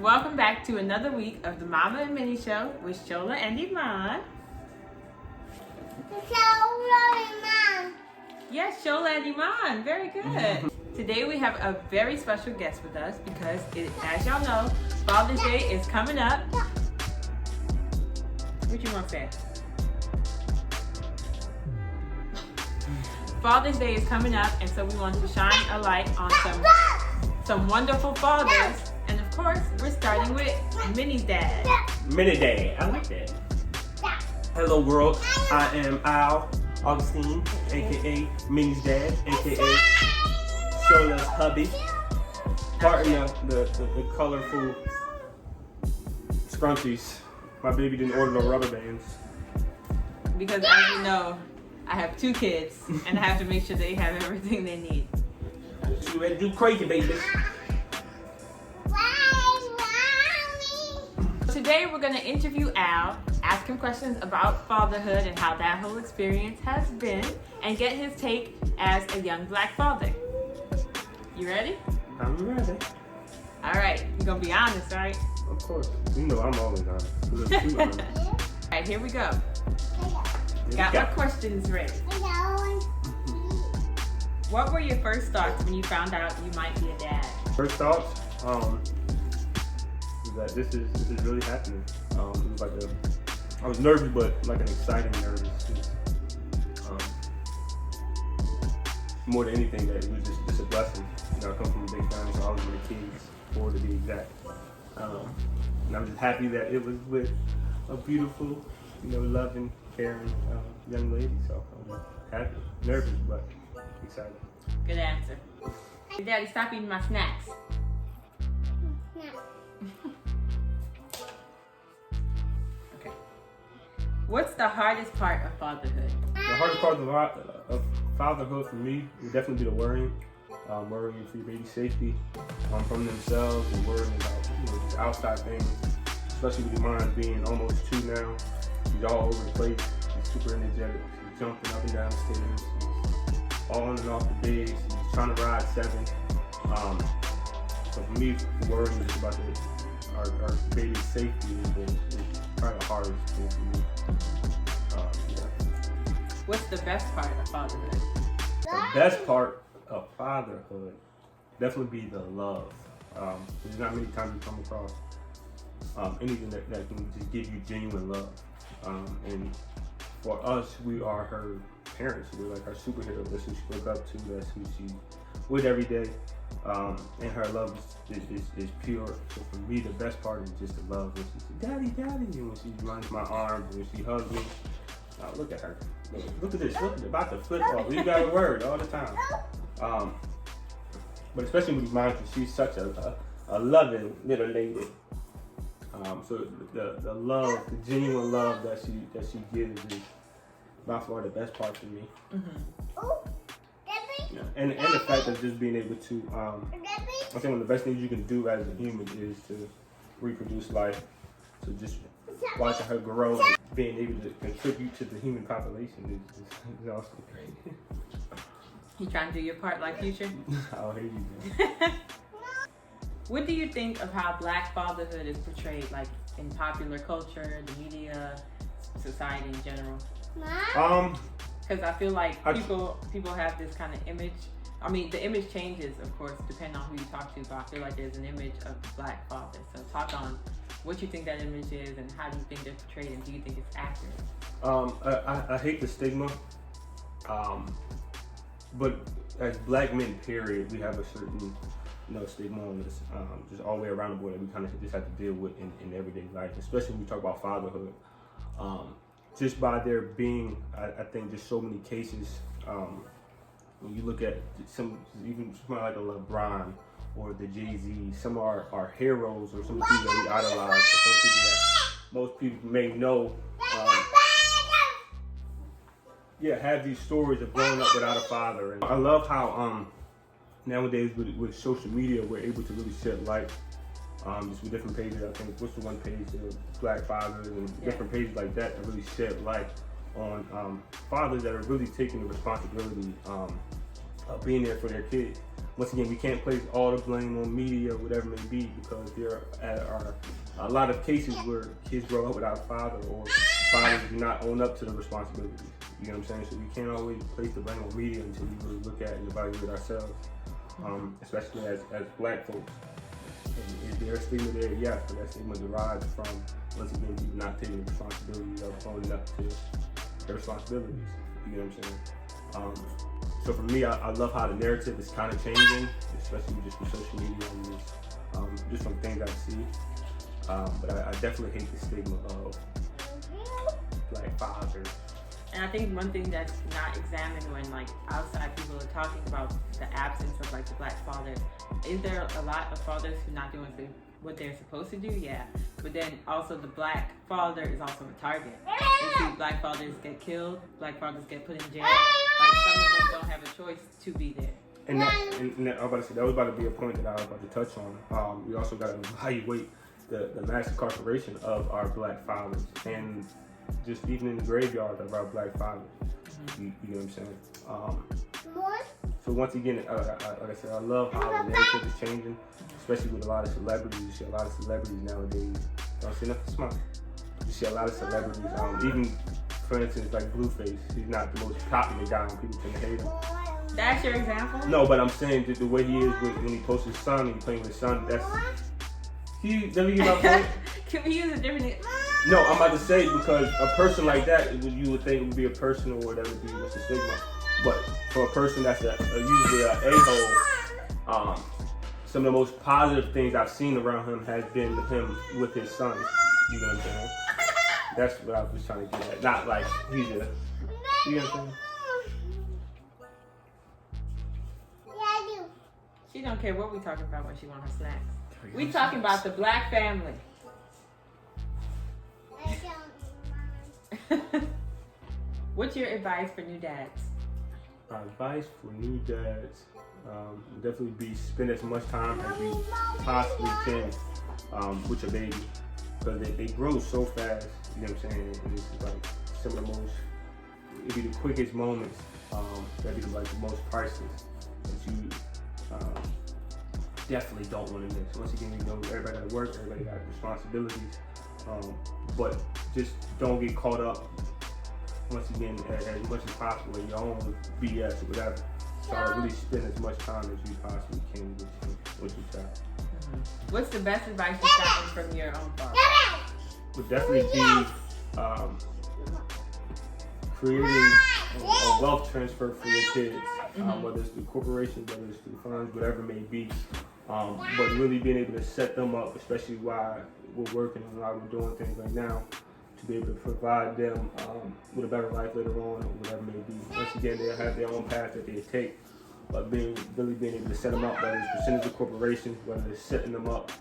Welcome back to another week of the Mama and Minnie Show with Shola and Iman. Yes, Shola and Iman. Very good. Today we have a very special guest with us because, as y'all know, Father's Day is coming up. What you want to say? Father's Day is coming up, and so we want to shine a light on some wonderful fathers. And of course, we're starting with Minnie's dad. Minnie Dad, I like that. Hello world, I am Al Augustine, aka Minnie's dad, aka Shola's hubby. Pardon the colorful scrunchies. My baby didn't order no rubber bands. Because as you know, I have 2 kids, and I have to make sure they have everything they need. You ready to do crazy, baby? Today we're going to interview Al, ask him questions about fatherhood and how that whole experience has been, and get his take as a young black father. You ready? I'm ready. All right, you're going to be honest, right? Of course. You know I'm always honest. A little too honest. All right, here we go. Got my questions ready. What were your first thoughts when you found out you might be a dad? First thoughts, is that this is really happening. It was like I was nervous, but like an exciting nervous. More than anything, that it was just a blessing. You know, I come from a big family, so I was with the kids, 4 to be exact. And I'm just happy that it was with a beautiful, loving, caring young lady. So I'm happy, nervous, but excited. Good answer. Hey, Daddy, stop eating my snacks. Okay. What's the hardest part of fatherhood? The hardest part of fatherhood for me would definitely be the worrying. Worrying for your baby's safety from themselves, and worrying about just outside things, especially with your mind being almost 2 now. She's all over the place. She's super energetic. She's jumping up and down the stairs. She's on and off the bed. She's trying to ride 7. So for me, worrying just about our baby's safety is probably the hardest thing for me. What's the best part of fatherhood? The best part of fatherhood definitely be the love. There's not many times you come across anything that can just give you genuine love. And for us, we are her parents. We're like our superhero. That's who she look up to. That's who she's with every day. And her love is pure. So for me, the best part is just the love. When she says, "Daddy, Daddy," and when she runs my arms, when she hugs me. Look at her. Look at this. Look at it. About to flip off. You got a word all the time. But especially with mine, because she's such a loving little lady. So the love, the genuine love that she gives is by far the best part for me. Yeah. And the fact of just being able to, I think one of the best things you can do as a human is to reproduce life. So just watching her grow, and being able to contribute to the human population is also great. You trying to do your part like Future? Oh, here you go. What do you think of how black fatherhood is portrayed, like in popular culture, the media, society in general? Because I feel like people have this kind of image. I mean, the image changes, of course, depending on who you talk to, but I feel like there's an image of the black father. So talk on what you think that image is and how do you think they're portrayed, and do you think it's accurate? I hate the stigma. But as black men, period, we have a certain stigma on this, just all the way around the board that we kind of just have to deal with in everyday life, especially when we talk about fatherhood. Just by there being, I think, just so many cases, when you look at even somebody like a LeBron or the Jay-Z, some of our heroes or some of the people that we idolize, or some people that most people may know, have these stories of growing up without a father. And I love how nowadays with social media, we're able to really shed light just with different pages. I think what's the one page, Black Fathers, and different pages like that really shed light on fathers that are really taking the responsibility being there for their kids. Once again, we can't place all the blame on media or whatever it may be, because there are a lot of cases where kids grow up without a father, or fathers do not own up to the responsibilities. You know what I'm saying? So we can't always place the blame on media until we really look at and evaluate ourselves, especially as black folks. And is there a stigma there? Yes, but that stigma derives from, once again, people not taking the responsibility of owning up to their responsibilities. You know what I'm saying? So for me, I love how the narrative is kind of changing, especially just from social media and just from things I see. But I definitely hate the stigma of black fathers. And I think one thing that's not examined when like outside people are talking about the absence of like the black father, is there a lot of fathers who are not doing what they're supposed to do? Yeah. But then also the black father is also a target. You see black fathers get killed, black fathers get put in jail. Like some of them don't have a choice to be there. And that I was about to say, that was about to be a point that I was about to touch on. We also got to evaluate the mass incarceration of our black fathers, and just even in the graveyard of our black fathers. You know what I'm saying? So once again, like I said, I love how the narrative is changing, especially with a lot of celebrities. You see a lot of celebrities nowadays. Don't say nothing smart. You see a lot of celebrities, even for instance, like Blueface. He's not the most popular guy, and people tend to hate him. That's your example? No, but I'm saying that the way he is when he posts his son and he's playing with his son, that's... Let me get my point. Can we use a different... No, I'm about to say, because a person like that, you would think it would be a person or whatever, be what's the stigma. But for a person that's usually an a-hole, some of the most positive things I've seen around him has been him with his sons. You know what I'm saying? That's what I was trying to get at. Not like he's a... You know what I'm saying? She don't care what we talking about when she want her snacks. We talking about the black family. What's your advice for new dads? My advice for new dads, definitely be spend as much time as you possibly can with your baby, because they grow so fast. You know what I'm saying? And it's like some of the most, it'd be the quickest moments that'd be like the most priceless that you definitely don't want to miss. Once again, you know, everybody got to work, everybody got responsibilities, but just don't get caught up, once again, as much as possible in your own BS or whatever. Try to really spend as much time as you possibly can with your child. What's the best advice you've gotten from your own father? Would definitely be creating a wealth transfer for your kids, whether it's through corporations, whether it's through funds, whatever it may be. But really being able to set them up, especially while we're working and while we're doing things right now, to be able to provide them with a better life later on, or whatever it may be. Once again, they'll have their own path that they take, but really being able to set them up, whether it's percentage of corporations, whether it's setting them up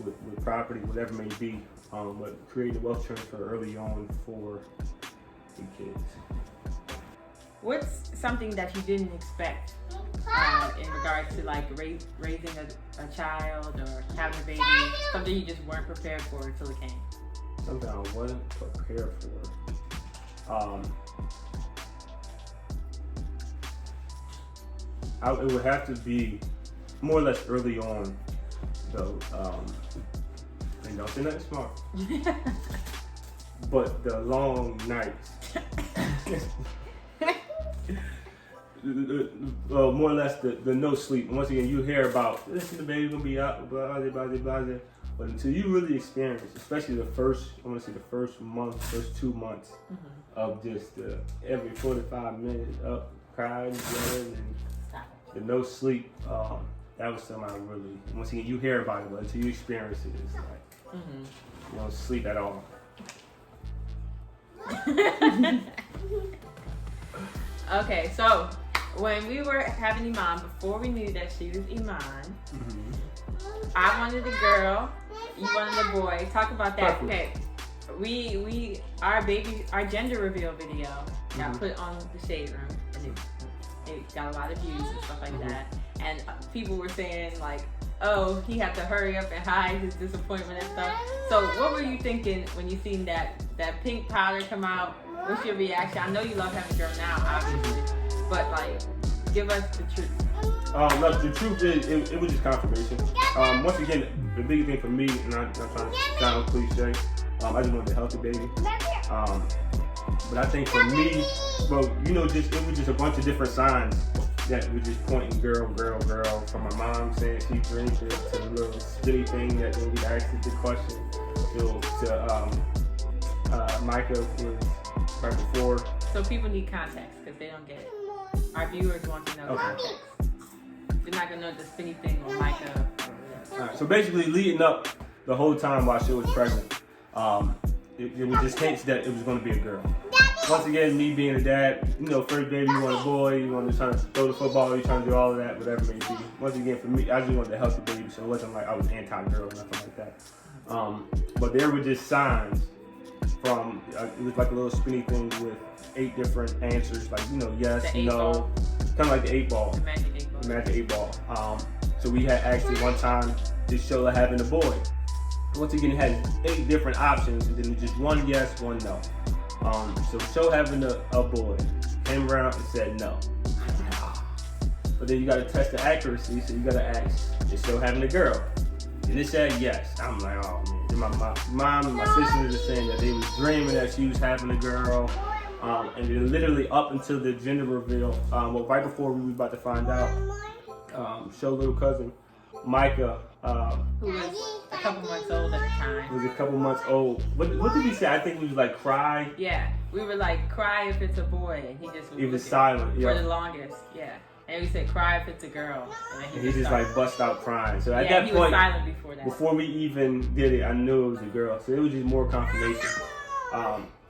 with property, whatever it may be, but creating a wealth transfer early on for the kids. What's something that you didn't expect in regards to like raising a child or having a baby? Something you just weren't prepared for until it came? Something I wasn't prepared for. It would have to be more or less early on, though. And don't say nothing smart. But the long nights. More or less the no sleep. Once again, you hear about, listen, the baby's gonna be out, blah, blah, blah, blah. But until you really experience, especially the first 2 months of just every 45 minutes up, crying, yelling, and the no sleep, that was something I really, once again, you hear about it, but until you experience it, it's like, you don't sleep at all. Okay, so when we were having Iman, before we knew that she was Iman, I wanted a girl, you wanted a boy. Talk about that. Okay, our gender reveal video got put on the Shade Room, and it got a lot of views and stuff like that. And people were saying like, oh, he had to hurry up and hide his disappointment and stuff. So what were you thinking when you seen that pink powder come out? What's your reaction? I know you love having a girl now, obviously, but like, Give us the truth. Look, the truth is, it was just confirmation. Once again, the big thing for me, and I'm not trying to sound cliche, I just wanted a healthy baby. But I think for me, well, it was just a bunch of different signs that were just pointing girl, from my mom saying she drinks it, to the little skinny thing that when we asked the question, to Micah was right before. So people need context because they don't get it. Our viewers want to know context. They're not going to know the skinny thing on Micah. Alright, so basically leading up the whole time while she was pregnant, it was just hints that it was going to be a girl. Once again, me being a dad, first baby, you want a boy, you want to try to throw the football, you trying to do all of that, whatever it may be. Once again, for me, I just wanted a healthy baby, so it wasn't like I was anti-girl or nothing like that. But there were just signs from, it was like a little spinny thing with 8 different answers, like, yes, no, kind of like the 8 ball. The magic 8 ball. The magic 8 ball. So we had actually one time this show of having a boy. Once again, it had 8 different options, and then just 1 yes, 1 no. So show having a boy came around and said no. But then you got to test the accuracy, so you got to ask, is show having a girl? And it said yes. I'm like, oh man. Then my mom and my sisters are saying that they was dreaming that she was having a girl. And then literally up until the gender reveal, right before we was about to find out, show little cousin Micah, who was a couple months old at the time. Was a couple months old. What did he say? I think we was like cry. Yeah, we were like cry if it's a boy, and he just was silent. For the longest. Yeah, and we said cry if it's a girl, and then he just like bust out crying. So at that he point, was silent before that. Before we even did it, I knew it was a girl. So it was just more confirmation.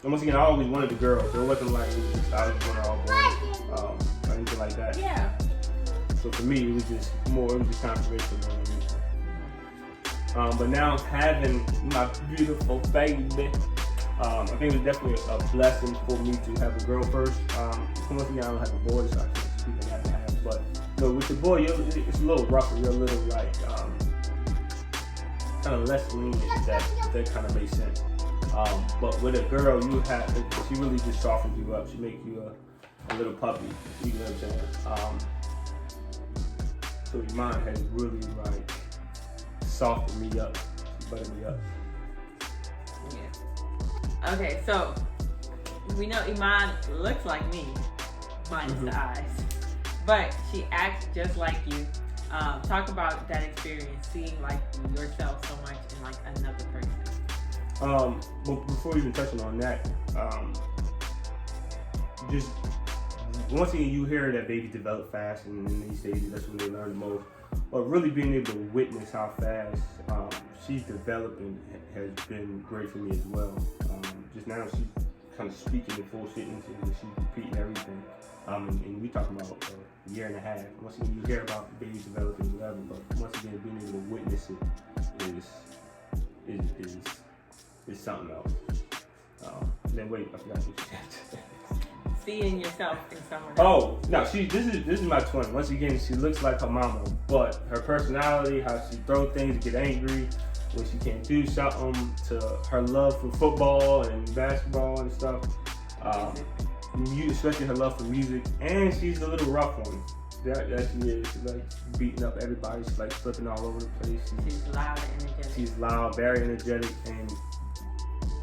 And once again, I always wanted a girl, so it wasn't like it was just, I was wanting all boys, or anything like that. Yeah. So for me, it was just confirmation more than anything. But now having my beautiful baby, I think it was definitely a blessing for me to have a girl first. Once again, I don't have a boy, so I can't speak on that behalf. But with the boy, it's a little rougher. You're a little like kind of less lenient. That kind of makes sense. But with a girl, she really just softens you up. She makes you a little puppy. You know what I'm saying? So Iman has really like softened me up. She buttered me up. Yeah. Okay, so we know Iman looks like me, minus the eyes, but she acts just like you. Talk about that experience, seeing like yourself so much in like another person. But before even touching on that, just once again, you hear that babies develop fast, and in these stages, that's when they learn the most. But really being able to witness how fast she's developing has been great for me as well. Just now, she's kind of speaking in full sentences, and she's repeating everything. And we talking about a year and a half. Once again, you hear about babies developing whatever, but once again, being able to witness it is something else. Then wait, I forgot what you said. Seeing yourself in someone else. Oh no, this is my twin. Once again, she looks like her mama, but her personality, how she throws things, get angry when she can't do something, to her love for football and basketball and stuff. Especially her love for music, and she's a little rough on it. That she is. She's like beating up everybody. She's like flipping all over the place. She's loud and energetic. She's loud, very energetic, and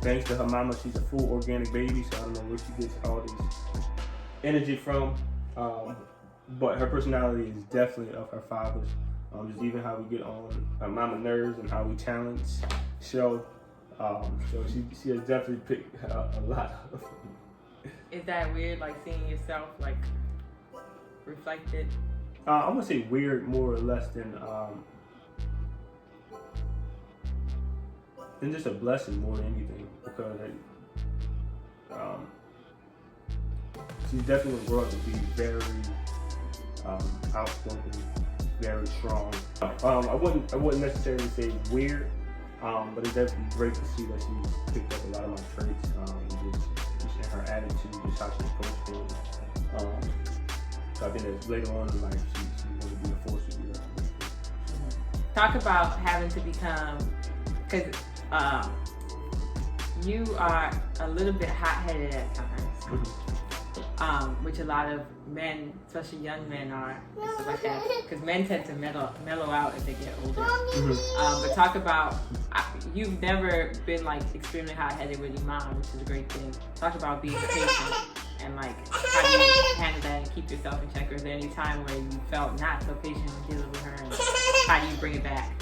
thanks to her mama, she's a full organic baby, so I don't know where she gets all this energy from. But her personality is definitely of her father's. Just even how we get on her mama nerves and how we challenge show. So she has definitely picked a lot of. Is that weird, like seeing yourself like reflected? I'm gonna say weird more or less than just a blessing more than anything, because she's definitely gonna grow up to be very outspoken, very strong. I wouldn't necessarily say weird, but it's definitely great to see that she picked up a lot of my traits, just in her attitude, just how she approached things. So I think that later on in life, she's going to be a force to be reckoned with. Talk about having to become, because you are a little bit hot-headed at times. which a lot of men, especially young men, are, and stuff like that. Because men tend to mellow out as they get older. But talk about, you've never been like extremely hot-headed with your mom, which is a great thing. Talk about being patient and like how do you handle that and keep yourself in check. Or is there any time where you felt not so patient when dealing with her, and how do you bring it back?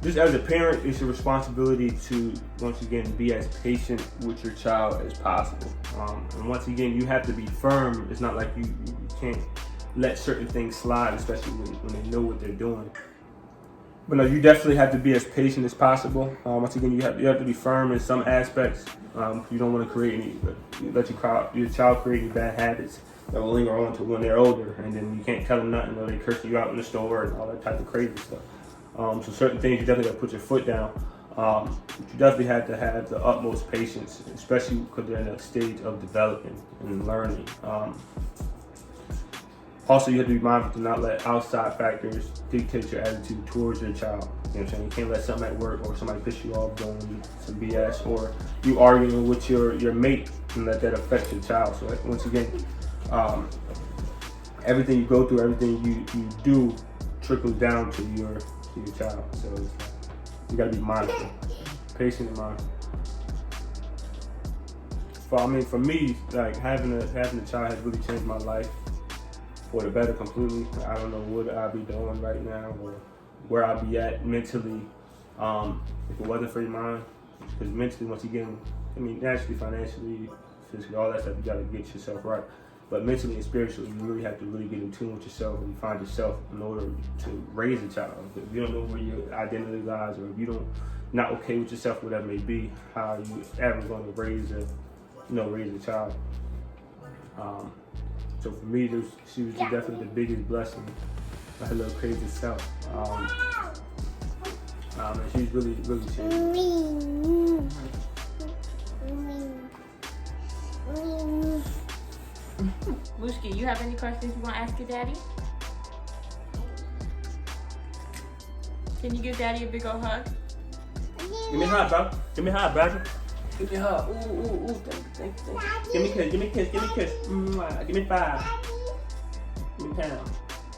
Just as a parent, it's your responsibility to, once again, be as patient with your child as possible. And once again, you have to be firm. It's not like you can't let certain things slide, especially when they know what they're doing. But no, you definitely have to be as patient as possible. Once again, you have to be firm in some aspects. You don't want to let your child create any bad habits that will linger on to when they're older, and then you can't tell them nothing, or they curse you out in the store and all that type of crazy stuff. So certain things you definitely got to put your foot down. But you definitely have to have the utmost patience, especially because they're in a stage of developing and learning. Also, you have to be mindful to not let outside factors dictate your attitude towards your child. You know what I'm saying? You can't let something at work or somebody piss you off doing some BS, or you arguing with your mate and let that affect your child. So once again, everything you go through, everything you do trickles down to your child. So you gotta be mindful, patient and mindful. For me, like having a child has really changed my life for the better completely. I don't know what I'd be doing right now or where I'd be at mentally if it wasn't for your mind. Because mentally, once again, I mean, naturally, financially, physically, all that stuff, you gotta get yourself right. But mentally and spiritually, you really have to really get in tune with yourself and find yourself in order to raise a child. If you don't know where your identity lies, or if you not okay with yourself, whatever it may be, how are you ever going to raise a child? So for me, she was definitely the biggest blessing. Her little crazy self. And she's really changed. Mushki, you have any questions you want to ask your daddy? Can you give daddy a big old hug? Give me a hug, bro. Give me a hug, brother. Give me a hug. Ooh, thank you. Give me a kiss. Mwah. Give me 5. Give me 10.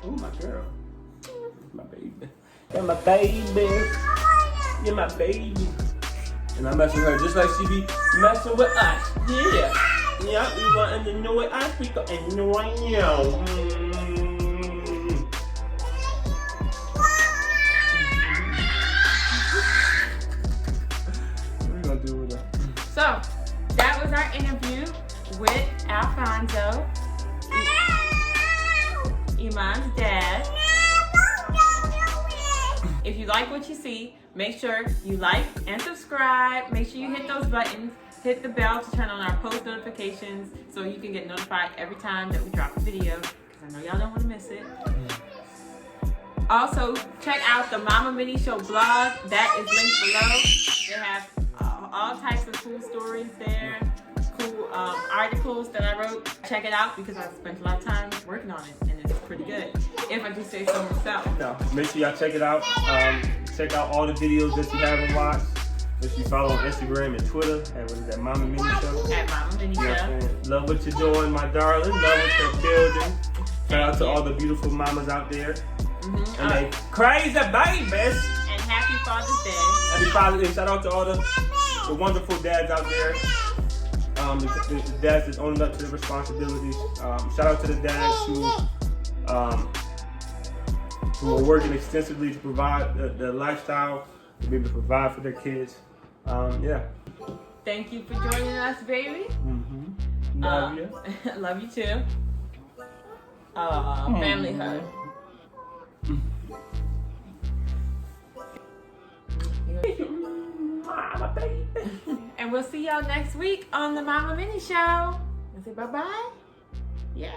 Ooh, my girl. My baby. You're my baby. You're my baby. And I mess with her just like she be messing with us. Yeah. Yeah, we want to know what I speak and know I know. What are you gonna do with her? So, that was our interview with Alfonso, Iman's dad. If you like what you see, make sure you like and subscribe. Make sure you hit those buttons. Hit the bell to turn on our post notifications so you can get notified every time that we drop a video, because I know y'all don't want to miss it. Also, check out the Mama Mini Show blog. That is linked below. They have all types of cool stories there, cool articles that I wrote. Check it out because I spent a lot of time working on it, and it's pretty good, if I do say so myself. No, make sure y'all check it out. Check out all the videos that you haven't watched. If you follow on Instagram and Twitter at what is that, Mama Mini Show? At Mama Mini Show. Love what you're doing, my darling. Love what you're building. Shout out to all the beautiful mamas out there. And they crazy babies. And happy Father's Day. Happy Father's Day. Shout out to all the wonderful dads out there. The dads that's owning up to their responsibilities. Shout out to the dads who are working extensively to provide the lifestyle, to be able to provide for their kids. Yeah. Thank you for joining us, baby. Love you. Love you too. Family hug. Mama, baby. And we'll see y'all next week on the Mama Mini Show. I say bye-bye. Yeah.